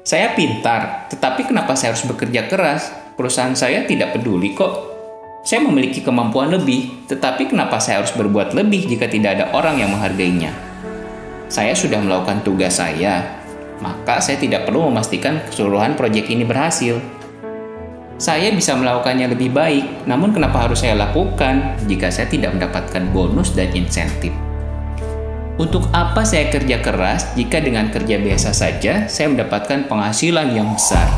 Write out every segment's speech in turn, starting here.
Saya pintar, tetapi kenapa saya harus bekerja keras? Perusahaan saya tidak peduli kok. Saya memiliki kemampuan lebih, tetapi kenapa saya harus berbuat lebih jika tidak ada orang yang menghargainya? Saya sudah melakukan tugas saya, maka saya tidak perlu memastikan keseluruhan proyek ini berhasil. Saya bisa melakukannya lebih baik, namun kenapa harus saya lakukan jika saya tidak mendapatkan bonus dan insentif? Untuk apa saya kerja keras jika dengan kerja biasa saja saya mendapatkan penghasilan yang besar?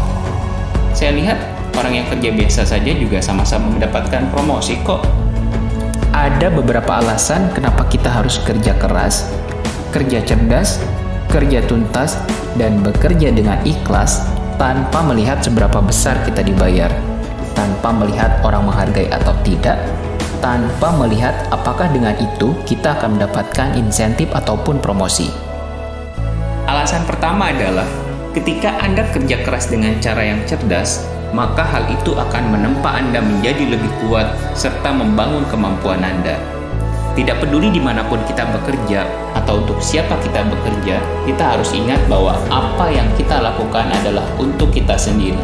Saya lihat orang yang kerja biasa saja juga sama-sama mendapatkan promosi kok. Ada beberapa alasan kenapa kita harus kerja keras, kerja cerdas, kerja tuntas, dan bekerja dengan ikhlas tanpa melihat seberapa besar kita dibayar, tanpa melihat orang menghargai atau tidak, tanpa melihat apakah dengan itu kita akan mendapatkan insentif ataupun promosi. Alasan pertama adalah ketika Anda kerja keras dengan cara yang cerdas, maka hal itu akan menempa Anda menjadi lebih kuat serta membangun kemampuan Anda. Tidak peduli dimanapun kita bekerja atau untuk siapa kita bekerja, kita harus ingat bahwa apa yang kita lakukan adalah untuk kita sendiri.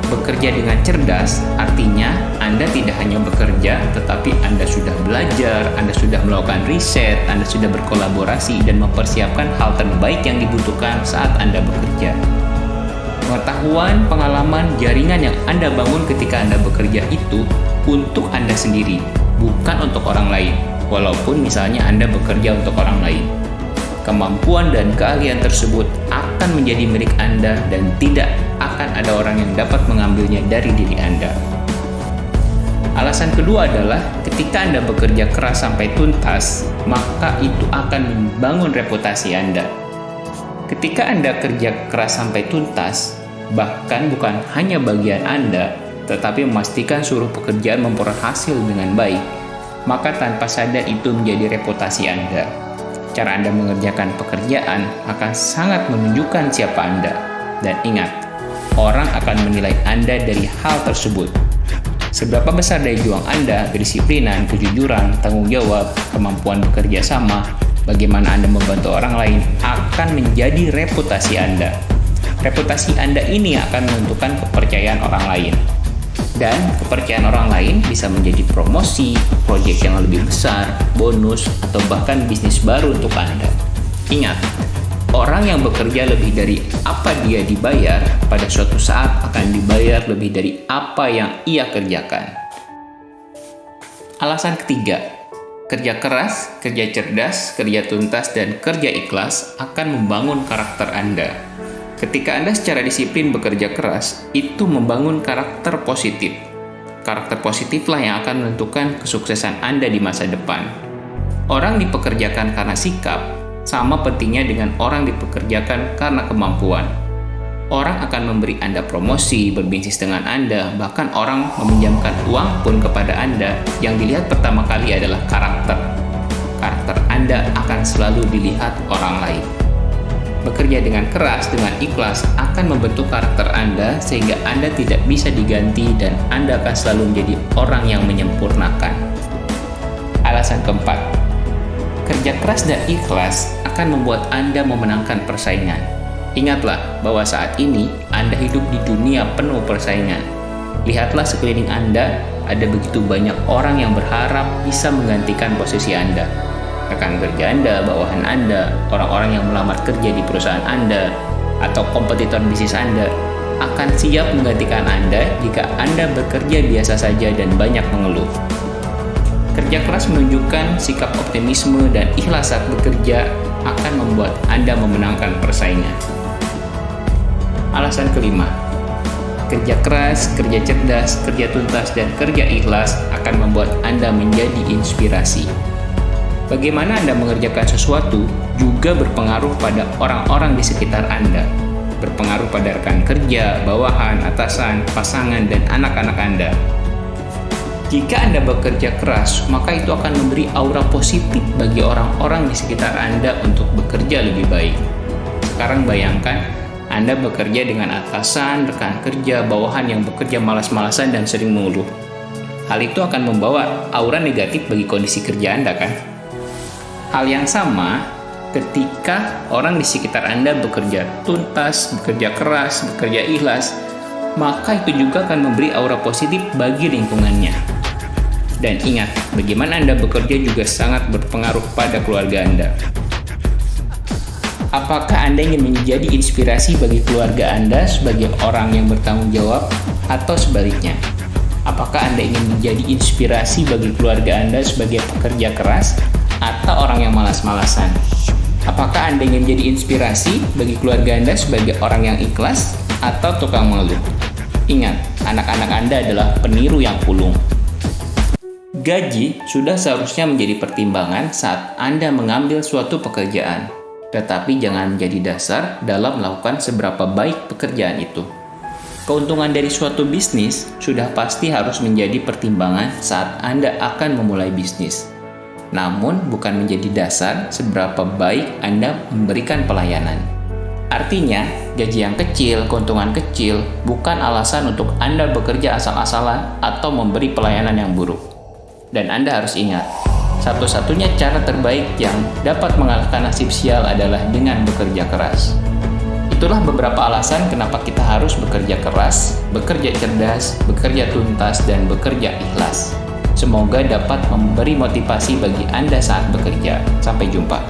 Bekerja dengan cerdas artinya Anda tidak hanya bekerja, tetapi Anda sudah belajar, Anda sudah melakukan riset, Anda sudah berkolaborasi dan mempersiapkan hal terbaik yang dibutuhkan saat Anda bekerja. Pengetahuan, pengalaman, jaringan yang Anda bangun ketika Anda bekerja itu untuk Anda sendiri, bukan untuk orang lain, walaupun misalnya Anda bekerja untuk orang lain. Kemampuan dan keahlian tersebut akan menjadi milik Anda dan tidak akan ada orang yang dapat mengambilnya dari diri Anda. Alasan kedua adalah ketika Anda bekerja keras sampai tuntas, maka itu akan membangun reputasi Anda. Ketika Anda kerja keras sampai tuntas, bahkan bukan hanya bagian Anda, tetapi memastikan seluruh pekerjaan memperoleh hasil dengan baik, maka tanpa sadar itu menjadi reputasi Anda. Cara Anda mengerjakan pekerjaan akan sangat menunjukkan siapa Anda. Dan ingat, orang akan menilai Anda dari hal tersebut. Seberapa besar daya juang Anda, kedisiplinan, kejujuran, tanggung jawab, kemampuan bekerja sama, bagaimana Anda membantu orang lain, akan menjadi reputasi Anda. Reputasi Anda ini akan menentukan kepercayaan orang lain. Dan kepercayaan orang lain bisa menjadi promosi, proyek yang lebih besar, bonus, atau bahkan bisnis baru untuk Anda. Ingat, orang yang bekerja lebih dari apa dia dibayar, pada suatu saat akan dibayar lebih dari apa yang ia kerjakan. Alasan ketiga, kerja keras, kerja cerdas, kerja tuntas, dan kerja ikhlas akan membangun karakter Anda. Ketika Anda secara disiplin bekerja keras, itu membangun karakter positif. Karakter positiflah yang akan menentukan kesuksesan Anda di masa depan. Orang dipekerjakan karena sikap, sama pentingnya dengan orang dipekerjakan karena kemampuan. Orang akan memberi Anda promosi, berbisnis dengan Anda, bahkan orang meminjamkan uang pun kepada Anda. Yang dilihat pertama kali adalah karakter. Karakter Anda akan selalu dilihat orang lain. Bekerja dengan keras, dengan ikhlas akan membentuk karakter Anda sehingga Anda tidak bisa diganti dan Anda akan selalu menjadi orang yang menyempurnakan. Alasan keempat, kerja keras dan ikhlas akan membuat Anda memenangkan persaingan. Ingatlah bahwa saat ini Anda hidup di dunia penuh persaingan. Lihatlah sekeliling Anda, ada begitu banyak orang yang berharap bisa menggantikan posisi Anda. Rekan kerja Anda, bawahan Anda, orang-orang yang melamar kerja di perusahaan Anda, atau kompetitor bisnis Anda akan siap menggantikan Anda jika Anda bekerja biasa saja dan banyak mengeluh. Kerja keras menunjukkan sikap optimisme dan ikhlas saat bekerja akan membuat Anda memenangkan persaingan. Alasan kelima, kerja keras, kerja cerdas, kerja tuntas, dan kerja ikhlas akan membuat Anda menjadi inspirasi. Bagaimana Anda mengerjakan sesuatu juga berpengaruh pada orang-orang di sekitar Anda, berpengaruh pada rekan kerja, bawahan, atasan, pasangan, dan anak-anak Anda. Jika Anda bekerja keras, maka itu akan memberi aura positif bagi orang-orang di sekitar Anda untuk bekerja lebih baik. Sekarang bayangkan, Anda bekerja dengan atasan, rekan kerja, bawahan yang bekerja malas-malasan dan sering mengeluh. Hal itu akan membawa aura negatif bagi kondisi kerja Anda, kan? Hal yang sama Ketika orang di sekitar Anda bekerja tuntas, bekerja keras, bekerja ikhlas, maka itu juga akan memberi aura positif bagi lingkungannya. Dan ingat, bagaimana Anda bekerja juga sangat berpengaruh pada keluarga Anda. Apakah Anda ingin menjadi inspirasi bagi keluarga Anda sebagai orang yang bertanggung jawab, atau sebaliknya? Apakah Anda ingin menjadi inspirasi bagi keluarga Anda sebagai pekerja keras, atau orang yang malas-malasan? Apakah Anda ingin menjadi inspirasi bagi keluarga Anda sebagai orang yang ikhlas, atau tukang mengeluh? Ingat, anak-anak Anda adalah peniru yang pulung. Gaji sudah seharusnya menjadi pertimbangan saat Anda mengambil suatu pekerjaan, tetapi jangan menjadi dasar dalam melakukan seberapa baik pekerjaan itu. Keuntungan dari suatu bisnis sudah pasti harus menjadi pertimbangan saat Anda akan memulai bisnis. Namun, bukan menjadi dasar seberapa baik Anda memberikan pelayanan. Artinya, gaji yang kecil, keuntungan kecil, bukan alasan untuk Anda bekerja asal-asalan atau memberi pelayanan yang buruk. Dan Anda harus ingat, satu-satunya cara terbaik yang dapat mengalahkan nasib sial adalah dengan bekerja keras. Itulah beberapa alasan kenapa kita harus bekerja keras, bekerja cerdas, bekerja tuntas, dan bekerja ikhlas. Semoga dapat memberi motivasi bagi Anda saat bekerja. Sampai jumpa.